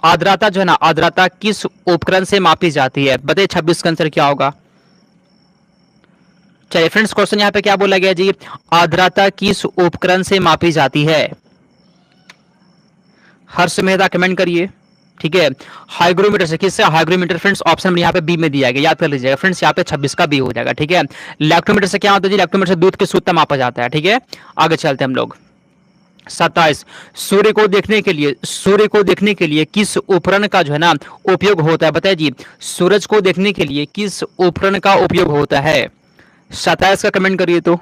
आर्द्रता जो है ना, आर्द्रता किस उपकरण से मापी जाती है? बताइए 26 का आंसर क्या होगा? चलिए फ्रेंड्स, क्वेश्चन यहाँ पे क्या बोला गया जी? आर्द्रता किस उपकरण से मापी जाती है? हर्ष मेहता कमेंट करिए। ठीक है, हाइग्रोमीटर से। किससे? हाइग्रोमीटर फ्रेंड्स ऑप्शन यहाँ पे बी में दिया गया, याद कर लीजिएगा फ्रेंड्स, यहाँ पे 26 का बी हो जाएगा। ठीक है, लैक्टोमीटर से क्या होता है जी? लैक्टोमीटर से दूध की शुद्धता मापा जाता है। ठीक है, आगे चलते हैं हम लोग। 27, सूर्य को देखने के लिए किस उपकरण का जो है ना उपयोग होता है? बताइए जी, सूरज को देखने के लिए किस उपकरण का उपयोग होता है? 27 का कमेंट करिए तो।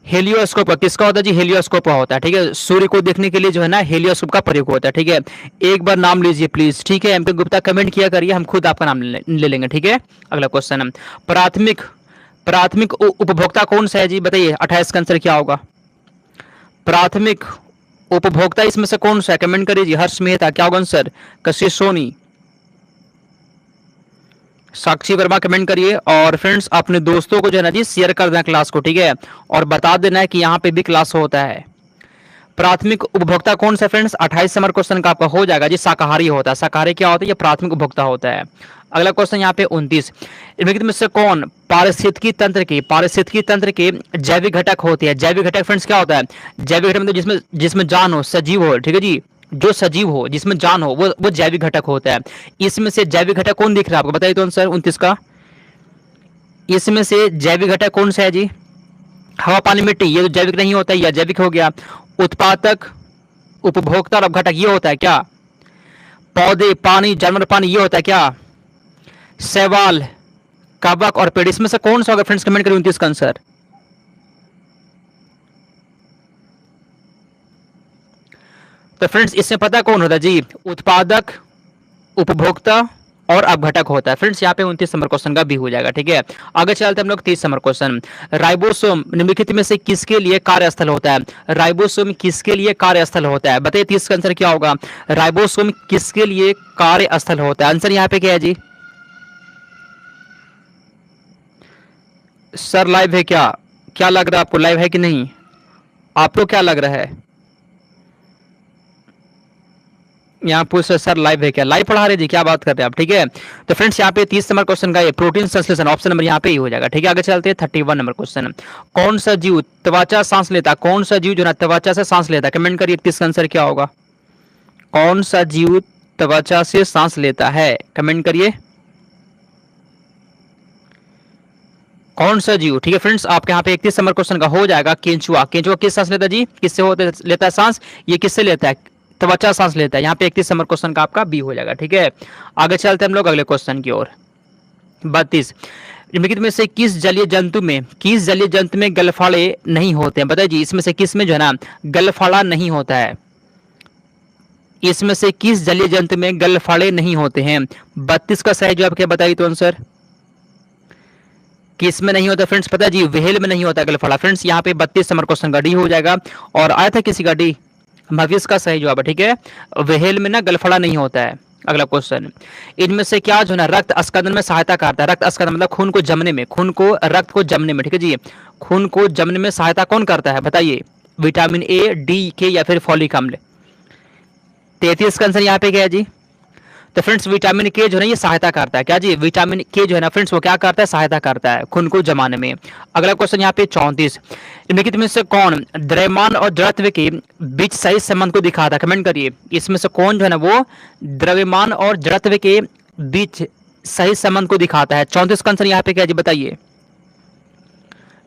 हेलियोस्कोप। किसका होता है जी? हेलियोस्कोप का होता है। ठीक है, सूर्य को देखने के लिए जो है ना हेलियोस्कोप का प्रयोग होता है। ठीक है, एक बार नाम लीजिए प्लीज। ठीक है, एमके गुप्ता कमेंट किया करिए, हम खुद आपका नाम ले लेंगे। ठीक है, अगला क्वेश्चन है, प्राथमिक प्राथमिक उपभोक्ता कौन सा है जी? बताइए 28 का आंसर क्या होगा? प्राथमिक उपभोक्ता इसमें से कौन सा है? कमेंट करिए जी। हर्ष मेहता क्या होगा आंसर? कशिश सोनी। साक्षी वर्मा कमेंट करिए। और फ्रेंड्स अपने दोस्तों को जो है ना जी शेयर कर देना क्लास को। ठीक है, और बता देना है कि यहाँ पे भी क्लास होता है। प्राथमिक उपभोक्ता कौन सा फ्रेंड्स? 28 नंबर क्वेश्चन का आपका हो जाएगा जी, शाकाहारी होता है। शाकाहारी क्या होता है? ये प्राथमिक उपभोक्ता होता है। अगला क्वेश्चन यहाँ पे 29, इनमें में से कौन पारिस्थितिकी तंत्र के जैविक घटक होते हैं? जैविक घटक फ्रेंड्स क्या होता है? जैविक घटक मतलब जिसमें जिसमें जान हो, सजीव हो। ठीक है जी, जो सजीव हो, जिसमें जान हो, वो जैविक घटक होता है। इसमें से जैविक घटक कौन दिख रहा है आपको? बताइए तो आंसर 29 का। इसमें से जैविक घटक कौन सा है जी? हवा पानी मिट्टी, ये तो जैविक नहीं होता है, यह जैविक हो गया। उत्पादक, उपभोक्ता और अपघटक ये होता है क्या? पौधे, पानी, जानवर, पानी ये होता है क्या? शैवाल, कवक और पेड़, इसमें से कौन सा होगा फ्रेंड्स? कमेंट करिए 29 का आंसर। तो फ्रेंड्स इसमें पता कौन होता है जी? उत्पादक, उपभोक्ता और अपघटक होता है। फ्रेंड्स यहाँ पे 29 नंबर क्वेश्चन का भी हो जाएगा। ठीक है, आगे चलते हैं हम लोग 30 नंबर क्वेश्चन। राइबोसोम निम्नलिखित में से किसके लिए कार्यस्थल होता है? राइबोसोम किसके लिए कार्यस्थल होता है? बताइए 30 का आंसर क्या होगा? राइबोसोम किसके लिए कार्यस्थल होता है? आंसर यहाँ पे क्या है जी? सर लाइव है क्या? क्या लग रहा है आपको, लाइव है कि नहीं? आपको क्या लग रहा है? यहाँ पूछ सर लाइव है क्या? लाइव पढ़ा रहे जी, क्या बात कर रहे हैं आप? ठीक है, तो फ्रेंड्स यहाँ पे 30 नंबर क्वेश्चन का ये प्रोटीन संश्लेषण ऑप्शन नंबर यहाँ पे ही हो जाएगा। ठीक है, आगे चलते हैं 31 नंबर क्वेश्चन। कौन सा जीव त्वचा सांस लेता? कौन सा जीव जो ना त्वचा से सांस लेता? कमेंट करिए 31 का आंसर क्या होगा? कौन सा जीव त्वचा से सांस लेता है? कमेंट करिए कौन सा जीव। ठीक है फ्रेंड्स, आपके यहाँ पे 31 नंबर क्वेश्चन का हो जाएगा केंचुआ। केंचुआ किस सांस लेता है जी? किससे होता लेता है सांस? ये किससे लेता है? त्वचा सांस लेता है। यहाँ पे 31 नंबर क्वेश्चन का आपका बी हो जाएगा। ठीक है, आगे चलते हैं हम लोग अगले क्वेश्चन की ओर। 32, निम्नलिखित में से किस जलीय जंतु में गलफाड़े नहीं होते हैं? बताइए जी, इसमें से किस में जो है ना गलफाड़ा नहीं होता है? इसमें से किस जलीय जंतु में गलफाड़े नहीं होते हैं? 32 का सही जवाब क्या? बताइए तो आंसर। किस में नहीं होता फ्रेंड्स? पता है जी, व्हेल में नहीं होता गलफाड़ा। फ्रेंड्स यहाँ पे 32 नंबर क्वेश्चन का डी हो जाएगा। और आया था किसी का डी? महविश का सही जवाब है। ठीक है, व्हेल में ना गलफड़ा नहीं होता है। अगला क्वेश्चन, इनमें से क्या जो है ना रक्त अस्कंदन में सहायता करता है? रक्त अस्कंदन मतलब खून को जमने में, रक्त को जमने में। ठीक है जी, खून को जमने में सहायता कौन करता है? बताइए, विटामिन ए, डी, के या फिर फॉलिक अम्ल? 33 का आंसर यहाँ पे क्या है जी? तो फ्रेंड्स विटामिन के जो है ये सहायता करता है। क्या जी? विटामिन के जो है ना फ्रेंड्स वो क्या करता है? सहायता करता है खून को जमाने में। अगला क्वेश्चन यहाँ पे 34, निम्नलिखित में से कौन द्रव्यमान और जड़त्व के बीच सही संबंध को दिखाता है? कमेंट करिए, इसमें से कौन जो है ना वो द्रव्यमान और जड़त्व के बीच सही संबंध को दिखाता है? 34 का आंसर यहाँ पे क्या जी? बताइए।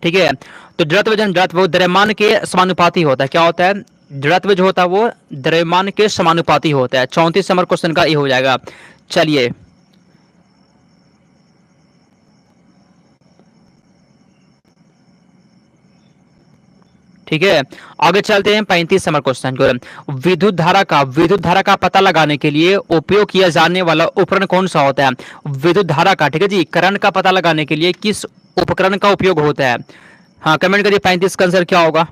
ठीक है, तो जड़त्व वो द्रव्यमान के समानुपाती होता है। क्या होता है? जड़त्व जो होता है वो द्रव्यमान के समानुपाती होता है। 34 नंबर क्वेश्चन का ये हो जाएगा। चलिए ठीक है, आगे चलते हैं 35 नंबर क्वेश्चन को। विद्युत धारा का पता लगाने के लिए उपयोग किया जाने वाला उपकरण कौन सा होता है? विद्युत धारा का, ठीक है जी, करंट का पता लगाने के लिए किस उपकरण का उपयोग होता है? हाँ कमेंट करिए 35 का आंसर क्या होगा?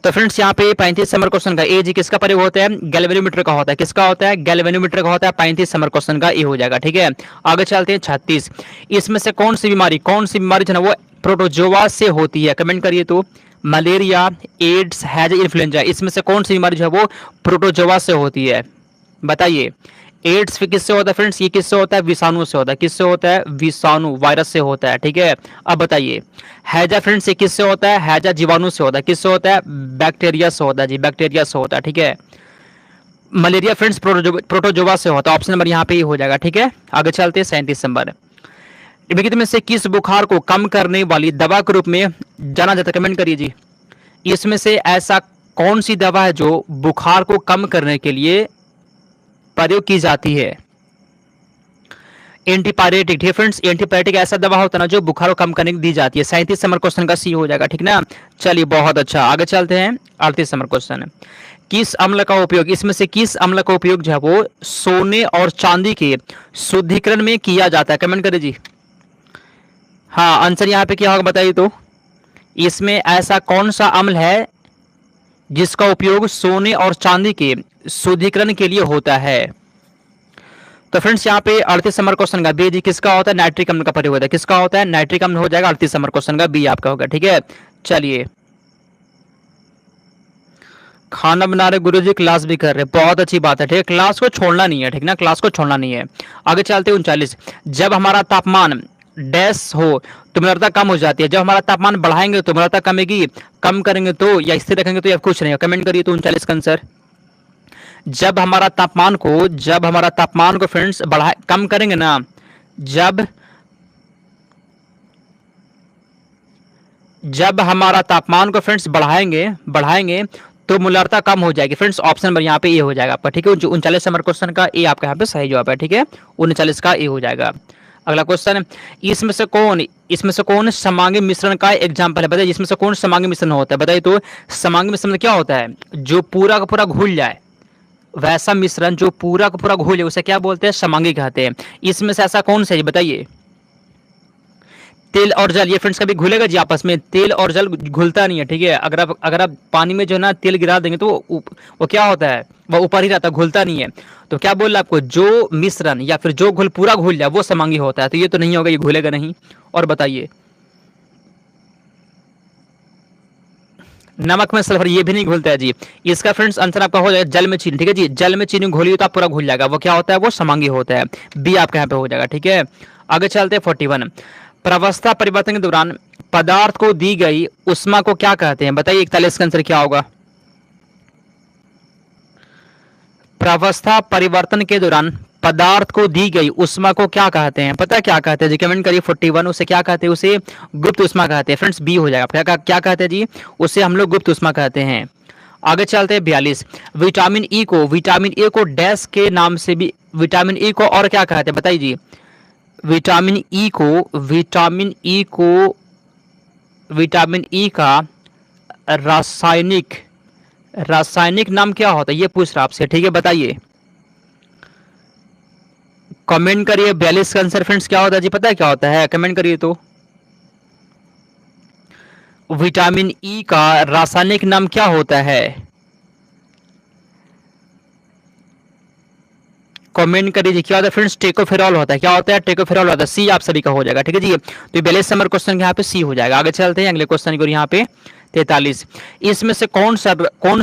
तो फ्रेंड्स यहाँ पे 35 नंबर क्वेश्चन का ए जी किसका प्रयोग होता है? गैल्वेनोमीटर का होता है। किसका होता है? गैल्वेनोमीटर का होता है। 35 नंबर क्वेश्चन का ए हो जाएगा। ठीक है, आगे चलते हैं 36, इसमें से कौन सी बीमारी जो है वो प्रोटोजोआ से होती है? कमेंट करिए तो मलेरिया, एड्स, हैज, इन्फ्लुएंजा, इसमें से कौन सी बीमारी जो है वो प्रोटोजोआ से होती है? बताइए। एड्स फिर किससे होता है फ्रेंड्स? ये किससे होता है? विषाणु से होता है। किससे होता है? विषाणु, वायरस से होता है। ठीक है, अब बताइए। हैजा फ्रेंड्स ये किससे होता है? हैजा जीवाणु से होता है। किससे होता है? बैक्टीरिया से होता है जी, बैक्टीरिया से होता है। ठीक है। मलेरिया फ्रेंड्स प्रोटोजोआ से होता है। ऑप्शन नंबर यहाँ पे ही हो जाएगा। ठीक है, आगे चलते हैं 37 नंबर। निम्नलिखित में से किस बुखार को कम करने वाली दवा के रूप में जाना जाता है? कमेंट करिए जी। इसमें से ऐसा कौन सी दवा है जो बुखार को कम करने के लिए प्रयोग की जाती है? एंटीपायरेटिक। ठीक है फ्रेंड्स, एंटीपायरेटिक ऐसा दवा होता है ना जो बुखार को कम करने की दी जाती है। 37 नंबर क्वेश्चन का सी हो जाएगा। ठीक ना, चलिए बहुत अच्छा, आगे चलते हैं 38 नंबर क्वेश्चन। किस अम्ल का उपयोग, इसमें से किस अम्ल का उपयोग जो है वो सोने और चांदी के शुद्धिकरण में किया जाता है? कमेंट करिए जी। हाँ, आंसर यहाँ पे क्या होगा बताइए तो। इसमें ऐसा कौन सा अम्ल है जिसका उपयोग सोने और चांदी के शुद्धिकरण के लिए होता है? तो फ्रेंड्स यहाँ पे 38 नंबर क्वेश्चन का बी जी किसका होता है? नाइट्रिक अम्ल का प्रयोग होता है। किसका होता है? नाइट्रिक अम्ल हो जाएगा। 38 नंबर क्वेश्चन का बी आपका होगा। ठीक है, चलिए। खाना बना रहे गुरुजी, क्लास भी कर रहे, बहुत अच्छी बात है। ठीक है, क्लास को छोड़ना नहीं है। ठीक ना, क्लास को छोड़ना नहीं है। आगे चलते 39। जब हमारा तापमान डैश हो तो मृदा कम हो जाती है। जब हमारा तापमान बढ़ाएंगे तो मृदा कमेगी, कम करेंगे तो, या स्थिर रखेंगे तो, या कुछ नहीं। कमेंट करिए तो 39 का आंसर। जब हमारा तापमान को फ्रेंड्स बढ़ा कम करेंगे ना, जब हमारा तापमान को फ्रेंड्स बढ़ाएंगे तो मोलारता कम हो जाएगी। फ्रेंड्स ऑप्शन नंबर यहाँ पे ए हो जाएगा आपका। ठीक है, 39 नंबर क्वेश्चन का ए आपका यहाँ पे सही जवाब है। ठीक है, 39 का ए हो जाएगा। अगला क्वेश्चन, इसमें से कौन समांगी मिश्रण का एग्जाम्पल है? बताइए, इसमें से कौन समांगी मिश्रण होता है? बताइए तो। समांगी मिश्रण क्या होता है? जो पूरा का पूरा घुल जाए, वैसा मिश्रण जो पूरा का पूरा घुल जाए उसे क्या बोलते हैं? समांगी कहते हैं। इसमें से ऐसा कौन सा है बताइए। तेल और जल, ये फ्रेंड्स कभी घुलेगा जी आपस में? तेल और जल घुलता नहीं है। ठीक है, अगर आप पानी में जो है ना तेल गिरा देंगे तो वो क्या होता है? वो ऊपर ही रहता है, घुलता नहीं है। तो क्या बोल रहा आपको? जो मिश्रण या फिर जो घुल पूरा घुल जाए वो समांगी होता है। तो ये तो नहीं होगा, ये घुलेगा नहीं। और बताइए। नमक में सल्फर, ये भी नहीं घुलता है जी। इसका फ्रेंड्स आंसर आपका हो जाएगा जल में चीनी। ठीक है जी, जल में चीनी घोलिए तो आप पूरा घुल जाएगा। वो क्या होता है? वो समांगी होता है। बी आपका यहाँ पे हो जाएगा। ठीक है, आगे चलते हैं 41। प्रावस्था परिवर्तन के दौरान पदार्थ को दी गई उष्मा को क्या कहते हैं? बताइए, 41 का आंसर क्या होगा? प्रावस्था परिवर्तन के दौरान पदार्थ को दी गई उष्मा को क्या कहते हैं? पता क्या कहते हैं जी? कमेंट करिए 41। उसे क्या कहते हैं? उसे गुप्त उष्मा कहते हैं। फ्रेंड्स बी हो जाएगा। क्या कहते हैं जी? उसे हम लोग गुप्त उष्मा कहते हैं। आगे चलते हैं 42। विटामिन ए को डैश के नाम से भी, विटामिन ई को और क्या कहते हैं? बताइए जी। विटामिन ई का रासायनिक नाम क्या होता है? ये पूछ रहा आपसे। ठीक है, बताइए, कमेंट करिए। 42 का आंसर फ्रेंड्स क्या होता है जी? पता है क्या होता है? कमेंट करिए तो। विटामिन ई का रासायनिक नाम क्या होता है? कमेंट करिए क्या होता है फ्रेंड्स? टेकोफेरॉल होता है। क्या होता है? टेकोफेरॉल होता है। सी आप सभी का हो जाएगा। ठीक है जी, तो 42 नंबर क्वेश्चन यहाँ पे सी हो जाएगा। आगे चलते हैं अगले क्वेश्चन को। यहाँ पे 43। इसमें से कौन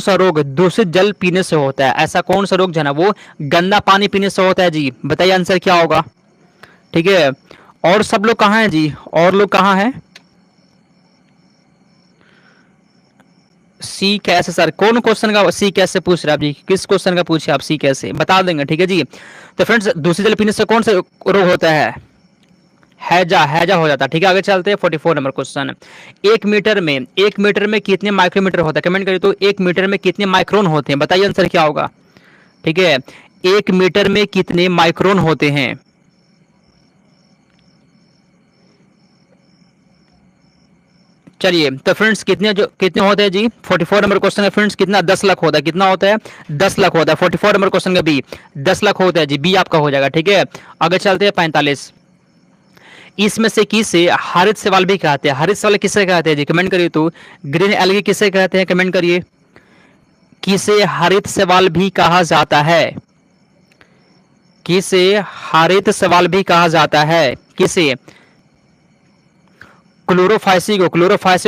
सा रोग दूषित जल पीने से होता है? ऐसा कौन सा रोग जो है ना वो गंदा पानी पीने से होता है जी? बताइए आंसर क्या होगा? ठीक है, और सब लोग कहाँ हैं जी? और लोग कहाँ हैं? सी कैसे सर? कौन क्वेश्चन का सी कैसे पूछ रहे हैं आप जी? किस क्वेश्चन का पूछे आप? सी कैसे बता देंगे। ठीक है जी, तो फ्रेंड्स दूसरी जल पीने से कौन सा रोग होता है? हैजा हो जाता है। ठीक है, आगे चलते हैं 44 नंबर क्वेश्चन। एक मीटर में कितने माइक्रोमीटर होता है? कमेंट करिए तो। 1 मीटर में कितने माइक्रोन होते हैं? बताइए आंसर क्या होगा? ठीक है, 1 मीटर में कितने माइक्रोन होते हैं? चलिए, तो फ्रेंड्स कितने होते हैं जी? 44 नंबर क्वेश्चन का फ्रेंड्स कितना? 10 लाख होता है। कितना होता है? 10 लाख होता है। 44 नंबर क्वेश्चन का बी 10 लाख होता है जी। बी आपका हो जाएगा। ठीक है, आगे चलते हैं 45। इसमें से किसे हरित शैवाल भी कहते हैं? हरित शैवाल किसे कहते हैं जी? कमेंट करिए तो। ग्रीन एल्गी किसे कहते हैं? कमेंट करिए। किसे हरित शैवाल भी कहा जाता है? किसे हरित शैवाल भी कहा जाता है? किसे? क्लोरोफाइसियो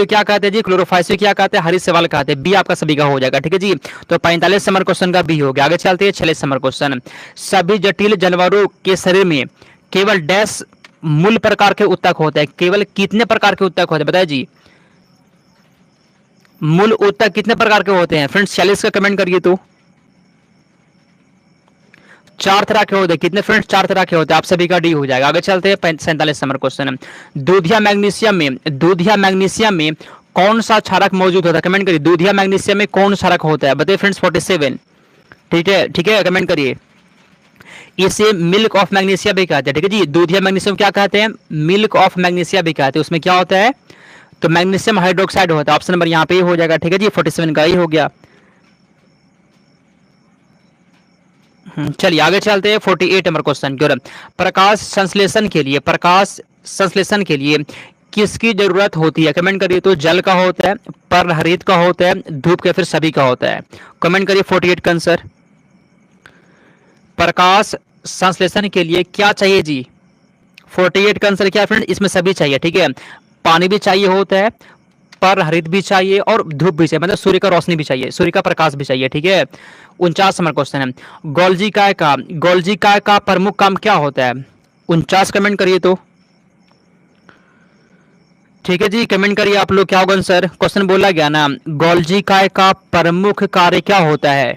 क्या कहते हैं जी? क्लोरोफाइसियो क्या कहते हैं? हरित शैवाल कहते हैं। बी आपका सभी का हो जाएगा, ठीक है जी। तो 45 नंबर क्वेश्चन का बी हो गया। आगे चलते हैं 46 नंबर क्वेश्चन। सभी जटिल जानवरों के शरीर में केवल डैश मूल प्रकार के ऊतक होते हैं। केवल कितने प्रकार के ऊतक होते हैं बताइए जी? मूल ऊतक कितने प्रकार के होते हैं फ्रेंड्स? 46 का कमेंट करिए तो। 4 तरह के होते हैं। कितने फ्रेंड्स? 4 तरह के होते हैं। आप सभी का डी हो जाएगा। आगे चलते हैं 47 नंबर क्वेश्चन। दूधिया मैग्नीशियम में कौन सा क्षारक मौजूद होता है? कमेंट करिए। दूधिया मैग्नीशियम में कौन क्षारक होता है बताइए फ्रेंड्स? 47। ठीक है, ठीक है, कमेंट करिए। इसे मिल्क ऑफ मैग्नीशिया भी कहते हैं, ठीक है जी। दूधिया मैग्नीशियम क्या कहते हैं? मिल्क ऑफ मैग्नीशिया भी कहते हैं। उसमें क्या होता है? तो मैग्नीशियम हाइड्रोक्साइड होता है। ऑप्शन नंबर यहाँ पे ही हो जाएगा, ठीक है जी। 47 का ही हो गया। चलिए आगे चलते हैं 48 नंबर क्वेश्चन की ओर। प्रकाश संश्लेषण के लिए किसकी जरूरत होती है? कमेंट करिए तो। जल का होता है, पर्ल हरित का होता है, धूप के, फिर सभी का होता है? कमेंट करिए 48 का आंसर। प्रकाश संश्लेषण के लिए क्या चाहिए जी? 48 का आंसर क्या फ्रेंड? इसमें सभी चाहिए, ठीक है। पानी भी चाहिए होता है, पर हरित भी चाहिए और धूप भी चाहिए, मतलब सूर्य का रोशनी भी चाहिए, सूर्य का प्रकाश भी चाहिए, ठीक है। 49 नंबर क्वेश्चन है। गोल्जी काय का प्रमुख काम क्या होता है? 49 कमेंट करिए तो। ठीक है जी, कमेंट करिए आप लोग क्या होगा आंसर। क्वेश्चन बोला गया ना, गोल्जी काय का प्रमुख कार्य क्या होता है?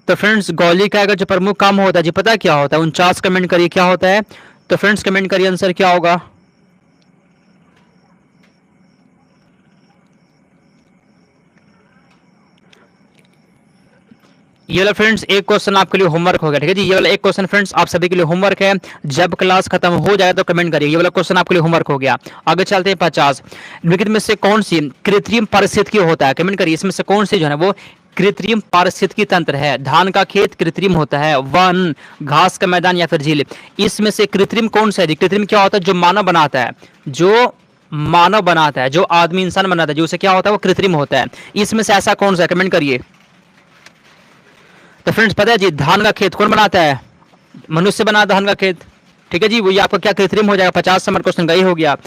तो फ्रेंड्स गोल्जी काय का जो प्रमुख काम होता है जी, पता क्या होता है? 49 कमेंट करिए क्या होता है। तो फ्रेंड्स कमेंट करिए आंसर क्या होगा। ये वाला फ्रेंड्स एक क्वेश्चन आपके लिए होमवर्क हो गया, ठीक है जी। ये वाला एक क्वेश्चन फ्रेंड्स आप सभी के लिए होमवर्क है। जब क्लास खत्म हो जाए तो कमेंट करिए। ये वाला क्वेश्चन आपके लिए होमवर्क हो गया। आगे चलते हैं 50। निम्नलिखित में से कौन सी कृत्रिम पारिस्थितिकी होता है? कमेंट करिए। इसमें से कौन सी जो है वो कृत्रिम पारिस्थितिकी तंत्र है? धान का खेत कृत्रिम होता है, वन, घास का मैदान या फिर झील? इसमें से कृत्रिम कौन सा है? कृत्रिम क्या होता है? जो मानव बनाता है, जो मानव बनाता है, जो आदमी इंसान बनाता है, जो उसे क्या होता है वो कृत्रिम होता है। इसमें से ऐसा कौन सा है? कमेंट करिए। तो फ्रेंड्स पता है जी, धान का खेत कौन बनाता है? मनुष्य बनाता है धान का खेत, ठीक है जी। वो ये आपका क्या कृत्रिम हो जाएगा। 50 नंबर क्वेश्चन का ही हो गया।